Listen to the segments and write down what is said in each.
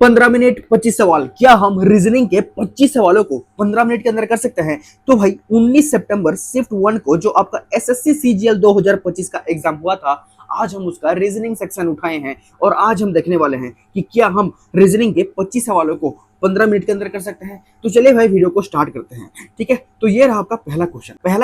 15 minute 25 सवाल, क्या हम रीजनिंग के 25 सवालों को 15 मिनट के अंदर कर सकते हैं? तो भाई 19 सितंबर शिफ्ट 1 को जो आपका एसएससी सीजीएल 2025 का एग्जाम हुआ था, आज हम उसका रीजनिंग सेक्शन उठाए हैं और आज हम देखने वाले हैं कि क्या हम रीजनिंग के 25 सवालों को 15 मिनट के अंदर कर सकते हैं। तो चलिए भाई वीडियो को स्टार्ट करते हैं। ठीक है, तो ये रहा आपका पहला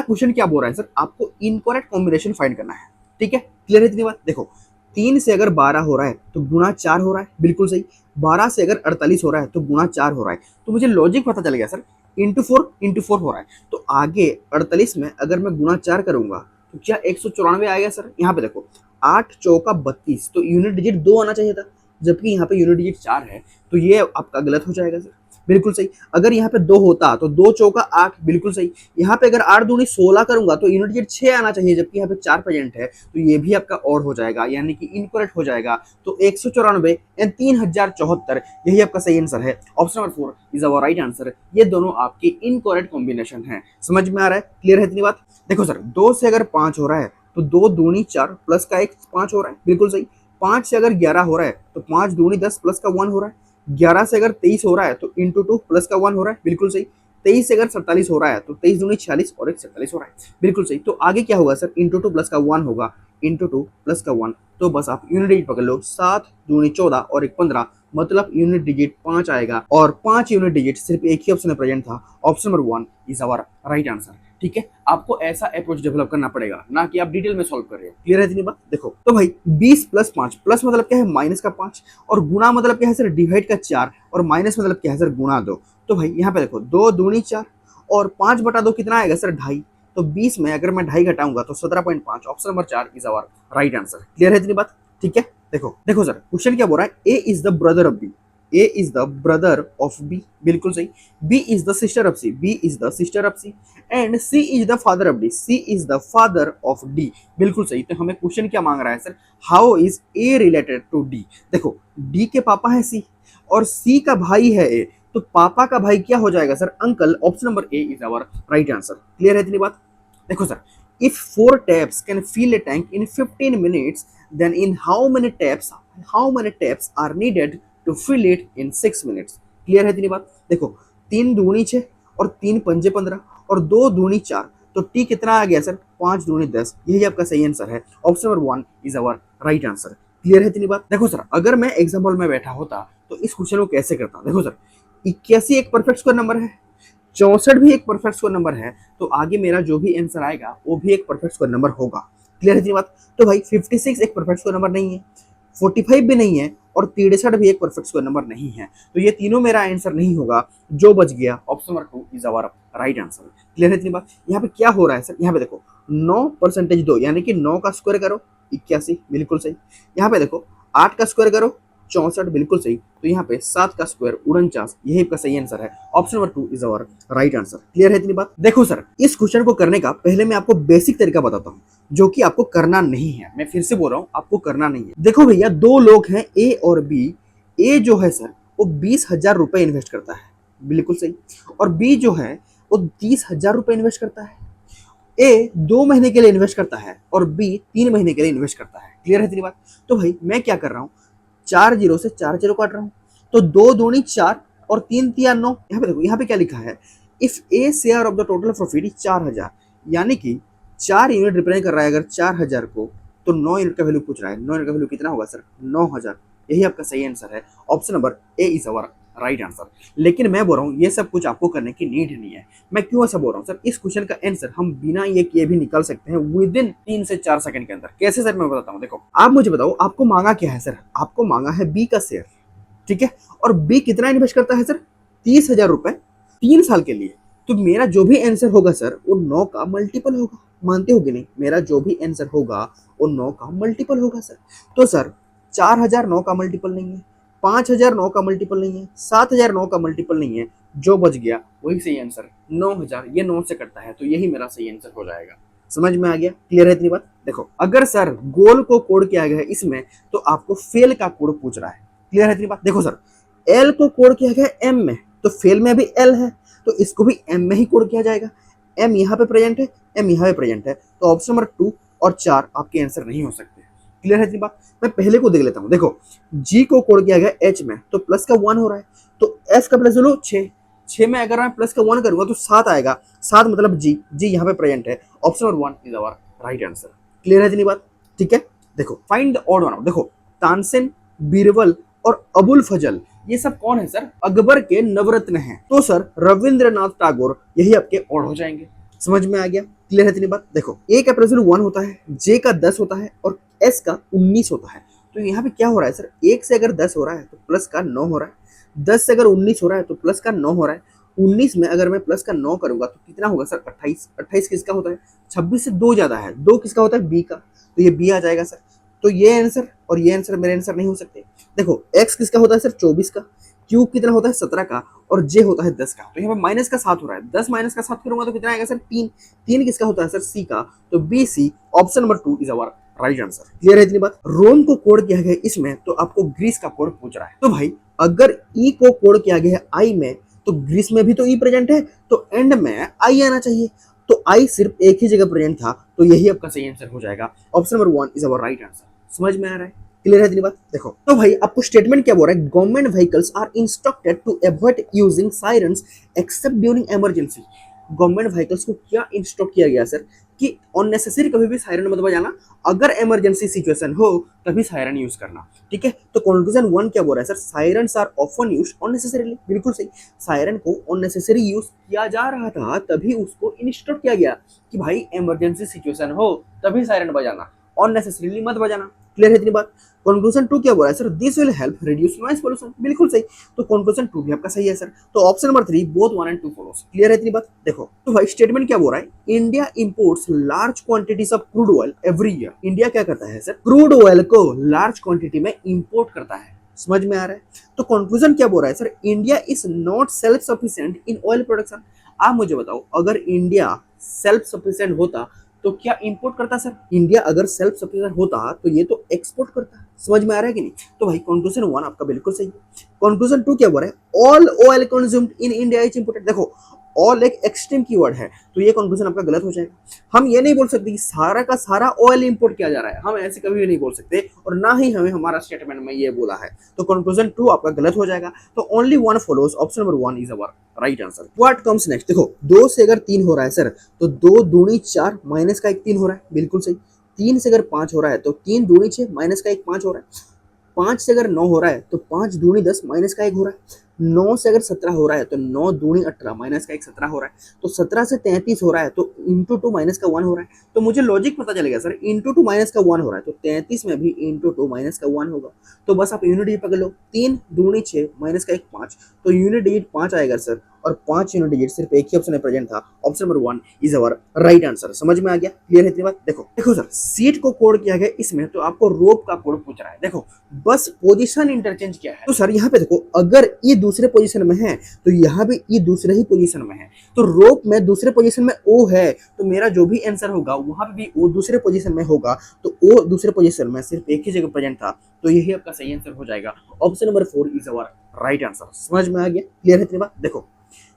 क्वेश्चन क्या बोल रहा है सर, आपको इनकरेक्ट कॉम्बिनेशन फाइंड करना है। ठीक है, क्लियर है इतनी बात? देखो 3 से अगर 12 हो रहा है तो गुणा 4 हो रहा है, बिल्कुल सही। 12 से अगर 48 हो रहा है तो गुणा 4 हो रहा है। तो मुझे लॉजिक पता चल गया सर, इंटू फोर हो रहा है। तो आगे 48 में अगर मैं गुणा 4 करूंगा तो क्या 194 आएगा सर? यहाँ पे देखो 8 चौका 32, तो यूनिट डिजिट 2 आना चाहिए था, जबकि यहाँ पे यूनिट डिजिट 4 है, तो ये आपका गलत हो जाएगा सर। बिल्कुल सही। अगर यहाँ पे 2 होता तो 2 चौका 8, बिल्कुल सही। यहाँ पे अगर 8 दूनी 16 करूंगा तो यूनिट डिजिट 6 आना चाहिए, जबकि यहाँ पे 4 प्रेजेंट है, तो ये भी आपका और हो जाएगा, यानी कि इनकरेक्ट हो जाएगा। तो 194 एंड 3074 यही आपका सही आंसर है। Option number 4 is our right answer. ये दोनों आपके इनकरेक्ट कॉम्बिनेशन है। समझ में आ रहा है? क्लियर है इतनी बात? देखो सर 2 से अगर 5 हो रहा है तो 2 दूनी 4 प्लस का 1 5 हो रहा है, बिल्कुल सही। 5 से अगर 11 हो रहा है तो 5 दूनी 10 प्लस का 1 हो रहा है। 11 से अगर 23 हो रहा है तो इंटू 2 प्लस का 1 हो रहा है, बिल्कुल सही। 23 से अगर 47 हो रहा है तो 23 दूनी 46 और 1 47 हो रहा है, बिल्कुल सही। तो आगे क्या होगा सर? इंटू 2 प्लस का 1 होगा, इंटू 2 प्लस का 1। तो बस आप यूनिट डिजिट पकड़ लो, 7 दूनी 14 और 1 15, मतलब यूनिट डिजिट 5 आएगा। और 5 यूनिट डिजिट सिर्फ एक ही ऑप्शन में प्रेजेंट था। Option number 1 is our right answer. ठीक है, आपको ऐसा अप्रोच डेवलप करना पड़ेगा, ना कि आप डिटेल में सॉल्व कर रहे हो। क्लियर है इतनी बात? देखो तो भाई 20 प्लस 5, प्लस मतलब क्या है? माइनस का 5, और गुणा मतलब क्या है सर? डिवाइड का 4, और माइनस मतलब क्या है सर? गुणा 2। तो भाई यहाँ पे देखो 2 दूनी 4 और 5 बटा 2 कितना आएगा सर? 2.5। तो 20 में अगर मैं 2.5 घटाऊंगा तो 17.5। Option number 4 is our right answer. Clear है इतनी बात? ठीक है, देखो सर क्वेश्चन क्या बोल रहा है? A is the brother of B, A is the brother of B, बिल्कुल सही। B is the sister of C, B is the sister of C, and C is the father of D, C is the father of D, बिल्कुल सही। तो हमें question क्या मांग रहा है sir? How is A related to D? देखो D के पापा है C और C का भाई है A, तो पापा का भाई क्या हो जाएगा sir? Uncle. Option number A is our right answer. Clear है इतनी बात? देखो sir, if 4 taps can fill a tank in 15 minutes, then in how many taps are needed to fill it in 6 minutes? Clear है इतनी बात? देखो 3 दूनी 6 और 3 पंजे 15 और 2 दूनी 4, तो टी कितना आ गया सर? 5 दूनी 10, यही आपका सही आंसर है। Option number 1 is our right answer. Clear है इतनी बात? देखो सर अगर मैं एग्जाम्पल में बैठा होता तो इस क्वेश्चन को कैसे करता? देखो सर 81 एक परफेक्ट स्क्वायर नंबर है, 64 भी एक परफेक्ट स्क्वायर नंबर है, तो आगे मेरा जो भी आंसर आएगा वो भी एक परफेक्ट स्क्वायर नंबर होगा। क्लियर है इतनी बात? तो भाई 56 एक परफेक्ट स्क्वायर नंबर नहीं है, 45 भी नहीं है, और 63 भी एक परफेक्ट स्क्वायर नंबर नहीं है, तो ये तीनों मेरा आंसर नहीं होगा। जो बच गया option number 2 is our right answer. Clear है इतनी बात? यहाँ पे क्या हो रहा है सर? यहाँ पे देखो 9% 2, यानी कि 9 का स्क्वायर करो 81, बिल्कुल सही। यहाँ पे देखो 8 का स्क्वायर करो 64, बिल्कुल सही। तो यहाँ पे 7 का स्क्वायर 49, यही आपका सही आंसर है। Option number 2 is our right answer. Clear है इतनी बात? देखो सर इस क्वेश्चन को करने का पहले मैं आपको बेसिक तरीका बताता हूँ, जो कि आपको करना नहीं है। मैं फिर से बोल रहा हूँ, आपको करना नहीं है। देखो भैया 2 लोग हैं ए और बी। ए जो है सर वो 20,000 रुपए इन्वेस्ट करता है, बिल्कुल सही। और बी जो है वो 30,000 रुपए इन्वेस्ट करता है। ए 2 महीने के लिए इन्वेस्ट करता है और बी 3 महीने के लिए इन्वेस्ट करता है। क्लियर है इतनी बात? तो भाई मैं क्या कर रहा हूँ, 4 जीरो से 4 जीरो काट रहा हूँ, तो 2 दूनी 4 और 3 तिया 9। यहाँ पे देखो, यहाँ पे क्या लिखा है? If A share of the total profit 4,000, यानी कि 4 यूनिट रिप्रेजेंट कर रहा है अगर 4,000 को, तो 9 यूनिट का वैल्यू पूछ रहा है। 9 यूनिट का वैल्यू कितना होगा सर? 9,000। यही आपका सही आंसर है। Option number A is our right answer. लेकिन मैं बोल रहा हूँ ये सब कुछ आपको करने की नीड नहीं है। मैं क्यों ऐसा बोल रहा हूँ सर? इस क्वेश्चन का आंसर हम बिना ये किए भी निकाल सकते हैं विद इन 3 से 4 सेकंड के अंदर। कैसे सर? मैं बताता हूँ। देखो आप मुझे बताओ, आपको मांगा क्या है सर? आपको मांगा है बी का शेयर, ठीक है। और बी कितना इन्वेस्ट करता है सर? 30,000 रुपए 3 साल के लिए। तो मेरा जो भी आंसर होगा सर वो 9 का मल्टीपल होगा। मानते हो कि नहीं? मेरा जो भी आंसर होगा वो 9 का मल्टीपल होगा सर। तो सर 4,000 9 का मल्टीपल नहीं है, 5,000 9 का मल्टीपल नहीं है, 7,000 9 का मल्टीपल नहीं है। जो बच गया वही सही आंसर। 9,000 ये 9 से कटता है, तो यही मेरा सही आंसर हो जाएगा। समझ में आ गया? क्लियर है इतनी बात? देखो अगर सर गोल को कोड किया गया है इसमें, तो आपको फेल का कोड पूछ रहा है। क्लियर है इतनी बात? देखो सर एल को कोड किया गया है एम में, तो फेल में भी एल है, तो इसको भी एम में ही कोड किया जाएगा। एम यहाँ पे प्रेजेंट है, एम यहाँ पे प्रेजेंट है, तो ऑप्शन नंबर 2 और 4 आपके आंसर नहीं हो सकते। क्लियर है इतनी बात। मैं पहले को देख लेता हूँ। देखो जी को कोड किया गया एच में, तो प्लस का 1 हो रहा है, तो एस का प्लस लो 6, 6 में अगर मैं प्लस का 1 करूंगा तो 7 आएगा, 7 मतलब जी, जी यहाँ पे प्रेजेंट है। Option number 1 is our right answer. Clear है इतनी बात, ठीक है। देखो find the odd one out. देखो तानसेन, बीरबल और अबुल फजल ये सब कौन है सर? अकबर के नवरत्न हैं। तो सर रविंद्रनाथ टैगोर यही आपके ऑड हो जाएंगे। समझ में आ गया, क्लियर है इतनी बात। देखो ए का प्लस 1 होता है, जे का 10 होता है और एस का 19 होता है। तो यहाँ पे क्या हो रहा है सर? 1 से अगर 10 हो रहा है तो प्लस का 9 हो रहा है, 10 से अगर 19 हो रहा है तो प्लस का 9 हो रहा है, 19 में अगर मैं प्लस का 9 करूंगा तो कितना होगा सर? 28। 28 किसका होता है? 26 से 2 ज्यादा है, 2 किसका होता है? बी का, तो ये बी आ जाएगा सर। तो ये आंसर और ये आंसर मेरे आंसर नहीं हो सकते। देखो एक्स किसका होता है सर? 24 का, क्यू कितना होता है? 17 का, और जे होता है 10 का। तो यहाँ पे माइनस का 7 हो रहा है, 10 माइनस का 7 करूंगा तो कितना आएगा सर? 3। 3 किसका होता है सर? सी का, तो B C option number 2 is our right answer. Clear है इतनी बात। रोम को कोड किया गया इसमें, तो आपको ग्रीस का कोड पूछ रहा है। तो भाई अगर ई को कोड किया गया है आई में, तो ग्रीस में भी तो ई प्रेजेंट है, तो एंड में आई आना चाहिए। तो आई सिर्फ एक ही जगह प्रेजेंट था, तो यही आपका सही आंसर हो जाएगा। Option number 1 is our right answer. समझ में आ रहा है, क्लियर है इतनी बात। देखो तो भाई आपको स्टेटमेंट क्या बोल रहा है? Government vehicles are instructed to avoid using sirens except during emergency. Government vehicles को क्या इंस्ट्रक्ट किया गया सर? कि अननेसेसरी कभी भी सायरन मत बजाना, अगर इमरजेंसी सिचुएशन हो तभी सायरन यूज करना, ठीक है। तो कंक्लूजन 1 क्या बोल रहा है sir? Sirens are often used unnecessarily. बिल्कुल सही, सायरन को अननेसेसरी यूज किया जा रहा था, तभी उसको इंस्ट्रक्ट किया गया कि भाई इमरजेंसी सिचुएशन हो तभी सायरन बजाना, अननेसेसरीली मत बजाना। क्लियर है इतनी बात। कंक्लूजन 2 क्या बोल रहा है sir? This will help reduce noise pollution. बिल्कुल सही, तो कंक्लूजन 2 भी आपका सही है सर। तो option number 3 both 1 and 2 follows. Clear है इतनी बात। देखो तो भाई स्टेटमेंट क्या बोल रहा है? India imports large quantities of crude oil every year. India क्या करता है सर? क्रूड ऑयल को लार्ज क्वांटिटी में इंपोर्ट करता है। समझ में आ रहा है। तो कंक्लूजन क्या बोल रहा है sir? India is not self sufficient in oil production. आप मुझे बताओ, अगर इंडिया सेल्फ सफिशिएंट होता तो क्या इंपोर्ट करता सर? इंडिया अगर सेल्फ सफिशिएंट होता तो ये तो एक्सपोर्ट करता। समझ में आ रहा है कि नहीं? तो भाई कंक्लूजन 1 आपका बिल्कुल सही है। कंक्लूजन 2 क्या बोल रहा है? All oil consumed in India is imported. देखो ऑल एक एक्सट्रीम कीवर्ड है, तो ये कंक्लूजन आपका गलत हो जाएगा। हम ये नहीं बोल सकते कि सारा का सारा ऑयल इंपोर्ट किया जा रहा है, हम ऐसे कभी भी नहीं बोल सकते, और ना ही हमें हमारा स्टेटमेंट में ये बोला है। तो कंक्लूजन 2 आपका गलत हो जाएगा। तो only 1 follows, option number 1 is our right answer. What comes next? देखो 2 से अगर 3 हो रहा है सर, तो 2 दूनी 4 माइनस का 1 3 हो रहा है। बिल्कुल सही। 3 से अगर 5 हो रहा है तो 3 दूनी 6 माइनस का 1 5 हो रहा है। 5 से अगर 9 हो रहा है तो 5 दूनी 10 माइनस का 1 हो रहा है। 9 से अगर 17 हो रहा है तो 9 दूनी 18 माइनस का 1 17 हो रहा है। तो 17 से 33 हो रहा है तो इंटू 2 माइनस का 1 हो रहा है। तो मुझे लॉजिक पता चलेगा सर, इंटू 2 माइनस का 1 हो रहा है तो 33 में भी इंटू 2 माइनस का 1 होगा। तो बस आप यूनिट डिजिट पकड़ लो, 3 दूनी 6 माइनस का 1 5, तो यूनिट डिजिट 5 आएगा सर, और 5 यूनिट डिजिट सिर्फ एक ही ऑप्शन में प्रेजेंट था। Option number 1 is our right answer. समझ में आ गया, क्लियर है इतनी बात। देखो देखो सर, सीट को कोड किया गया इसमें, तो आपको रोप का कोड पूछ रहा है। देखो बस पोजीशन इंटरचेंज क्या है? तो सर यहाँ पे देखो, अगर ये दूसरे पोजीशन में है तो यहाँ भी ये दूसरे ही पोजीशन में है, तो रोप में दूसरे पोजीशन में ओ है, तो मेरा जो भी आंसर होगा वहां पे भी ओ दूसरे पोजीशन में होगा। तो ओ दूसरे पोजीशन में सिर्फ एक ही जगह प्रेजेंट था, तो यही आपका सही आंसर हो जाएगा। Option number 4 is our right answer. समझ में आ गया, क्लियर है इतनी बात। देखो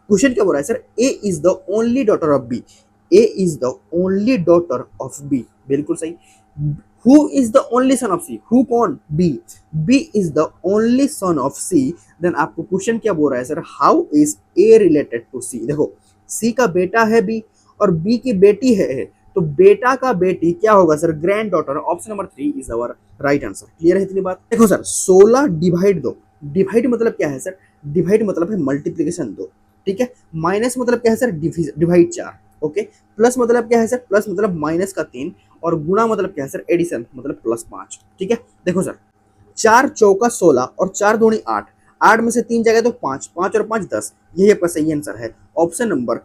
क्वेश्चन क्या बोल रहा है sir? A is the only daughter of B. A is the only daughter of B. बिल्कुल सही। Who is the only son of C? Who कौन? B. B is the only son of C. Then आपको question क्या बोल रहा है sir? How is A related to C? देखो C का बेटा है B और B की बेटी है, तो बेटा का बेटी क्या होगा sir? Grand daughter. Option number 3 is our right answer. Clear है इतनी बात। देखो सर 16 डिवाइड 2, डिवाइड मतलब क्या है सर? डिवाइड मतलब है मल्टीप्लीकेशन 2, ठीक है। माइनस मतलब क्या है सर? Divide 4, okay. प्लस मतलब क्या है सर? प्लस मतलब माइनस का 3, और गुणा मतलब क्या है सर? एडिशन मतलब प्लस 5, ठीक है। देखो सर 4 चौका 16 और 4 दूनी 8, 8 में से 3 जाएगा तो 5, 5 और 5 10, यही आपका सही आंसर है। Option number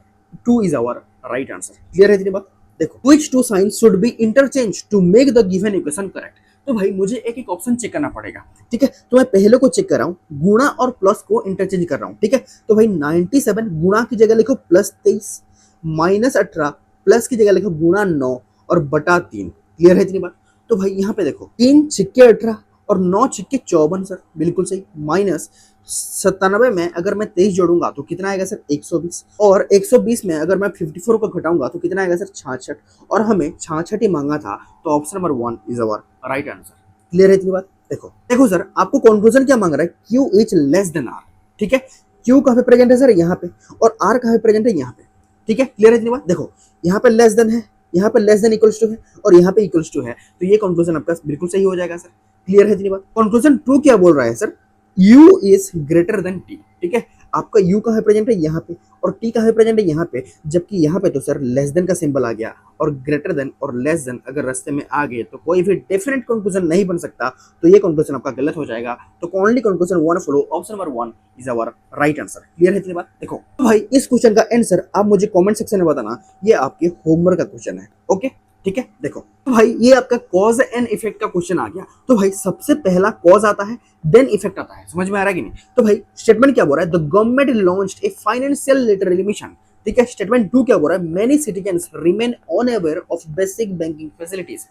2 is our right answer. Clear है इतनी बात। देखो which two signs should be interchange to make the given equation correct. तो भाई मुझे एक एक ऑप्शन चेक करना पड़ेगा, ठीक है। तो मैं पहले को चेक कर रहा हूँ, गुणा और प्लस को इंटरचेंज कर रहा हूँ, ठीक है। तो भाई 97 गुणा की जगह लिखो प्लस 23, माइनस 18 प्लस की जगह लिखो गुणा 9 और बटा 3। क्लियर है इतनी बात। तो भाई यहाँ पे देखो 3 छिक्के 18 और 9 छिक्के 54 सर, बिल्कुल सही। माइनस 97 में अगर मैं 23 जोड़ूंगा तो कितना आएगा सर 120, और 120 में अगर मैं 54 को घटाऊंगा तो कितना आएगा सर 66, और हमें 66 ही मांगा था, तो option number 1 is our right answer. Clear है इतनी बात? देखो देखो सर, आपको कंक्लूजन क्या मांग रहा है, Q is less than R, ठीक है। क्यू कहाँ पे प्रेजेंट है सर, यहाँ पे, और आर कहाँ पे प्रेजेंट है, यहाँ पे, ठीक है। क्लियर है इतनी बात? देखो यहाँ पे लेस देन है, यहाँ पे लेस देन इक्वल्स टू है, और यहाँ पे इक्वल्स टू है, तो ये कंक्लूजन आपका बिल्कुल सही हो जाएगा सर। क्लियर है इतनी बात? कंक्लूजन 2 क्या बोल रहा है sir, u is greater than t, ठीक है। आपका u कहाँ प्रेजेंट है, यहाँ पे, और t कहाँ प्रेजेंट है, यहाँ पे, जबकि यहाँ पे तो सर लेस देन का सिंबल आ गया, और ग्रेटर देन और लेस देन अगर रास्ते में आ गए तो कोई भी डेफिनेट कंक्लूजन नहीं बन सकता, तो ये कंक्लूजन आपका गलत हो जाएगा। तो only conclusion 1 follow, option number 1 is our right answer. Clear है इतनी बात? देखो तो भाई इस क्वेश्चन का आंसर आप मुझे कमेंट सेक्शन में बताना, ये आपके होमवर्क का क्वेश्चन है, ओके, ठीक है। देखो तो भाई ये आपका कॉज एंड इफेक्ट का क्वेश्चन आ गया। तो भाई सबसे पहला कॉज आता है, देन इफेक्ट आता है, समझ में आ रहा है कि नहीं? तो भाई स्टेटमेंट क्या बोल रहा है, the government launched a financial literacy mission, ठीक है। स्टेटमेंट 2 क्या बोल रहा है, many citizens remain unaware of basic banking facilities.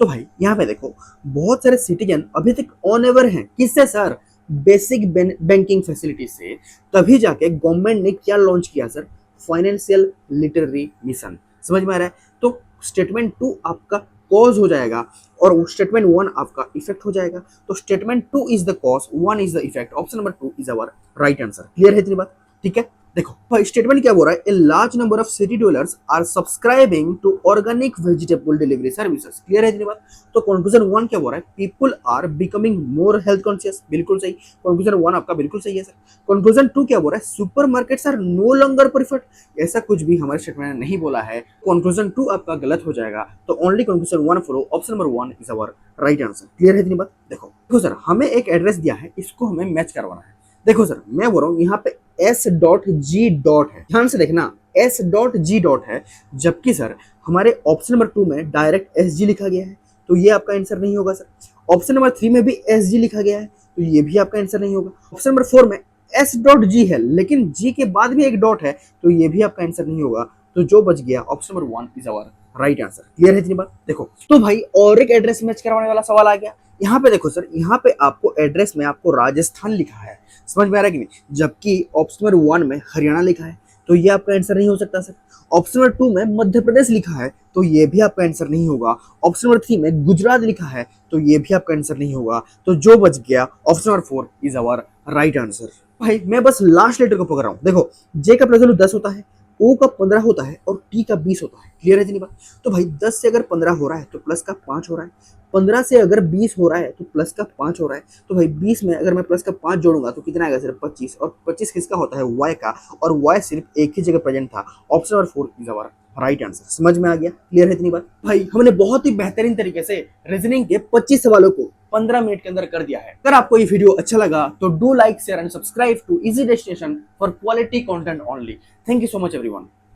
तो भाई यहाँ पे देखो बहुत सारे सिटीजन अभी तक अनअवेयर हैं, किससे सर, बेसिक बैंकिंग फैसिलिटीज से। तभी जाके गवर्नमेंट ने क्या लॉन्च किया सर, फाइनेंशियल लिटरेसी मिशन। समझ में आ रहा है? तो स्टेटमेंट 2 आपका कॉज हो जाएगा, और स्टेटमेंट 1 आपका इफेक्ट हो जाएगा। तो statement 2 is the cause, 1 is the effect, option number 2 is our right answer. Clear है इतनी बात? ठीक है। देखो भाई स्टेटमेंट क्या बोल रहा है, a large number of city dwellers are subscribing to organic vegetable delivery services. Clear है इतनी बात? तो कंक्लूजन 1 क्या बोल रहा है, people are becoming more health conscious, बिल्कुल सही, कंक्लूजन 1 आपका बिल्कुल सही है सर। कंक्लूजन 2 क्या बोल रहा है, supermarkets are no longer preferred, ऐसा कुछ भी हमारे स्टेटमेंट ने नहीं बोला है। कंक्लूजन 2 आपका गलत हो जाएगा, तो only conclusion 1 follow, option number 1 is our right answer. Clear है इतनी बात? देखो देखो सर, हमें एक एड्रेस दिया है, इसको हमें मैच करवाना है। देखो सर मैं बोल रहा हूँ यहाँ पे S.G. है, ध्यान से देखना S.G. है, जबकि सर हमारे ऑप्शन नंबर 2 में डायरेक्ट SG लिखा गया है, तो ये आपका आंसर नहीं होगा सर। ऑप्शन नंबर 3 में भी SG लिखा गया है, तो ये भी आपका आंसर नहीं होगा। ऑप्शन नंबर 4 में S.G. है, लेकिन G के बाद भी एक डॉट है, तो ये भी आपका आंसर नहीं होगा। तो जो बच गया option number 1 is our right answer. Clear है इतनी बात? देखो तो भाई और एक एड्रेस मैच करवाने वाला सवाल आ गया। यहाँ पे देखो सर, यहाँ पे आपको एड्रेस में आपको राजस्थान लिखा है, समझ में आ रहा है कि नहीं, जबकि ऑप्शन नंबर 1 में हरियाणा लिखा है, तो ये आपका आंसर नहीं हो सकता सर। ऑप्शन नंबर 2 में मध्य प्रदेश लिखा है, तो ये भी आपका आंसर नहीं होगा। ऑप्शन नंबर 3 में गुजरात लिखा है, तो ये भी आपका आंसर नहीं होगा। तो जो बच गया option number 4 is our right answer. भाई मैं बस लास्ट लेटर को पकड़ रहा हूँ। देखो जे का प्लस 10 होता है, ओ का 15 होता है, और टी का 20 होता है। क्लियर है इतनी बात? तो भाई 10 से अगर 15 हो रहा है तो प्लस का 5 हो रहा है, 15 से अगर 20 हो रहा है तो प्लस का 5 हो रहा है। तो भाई 20 में अगर मैं प्लस का 5 जोड़ूंगा तो कितना आएगा सर 25, और 25 किसका होता है, वाई का, और वाई सिर्फ एक ही जगह प्रेजेंट था। Option number 4 is our right answer. समझ में आ गया? क्लियर है इतनी बात? भाई हमने बहुत ही बेहतरीन तरीके से रीजनिंग के 25 सवालों को 15 मिनट के अंदर कर दिया है। अगर आपको ये वीडियो अच्छा लगा तो do like, share and subscribe to easy destination for quality content only. Thank you so much everyone.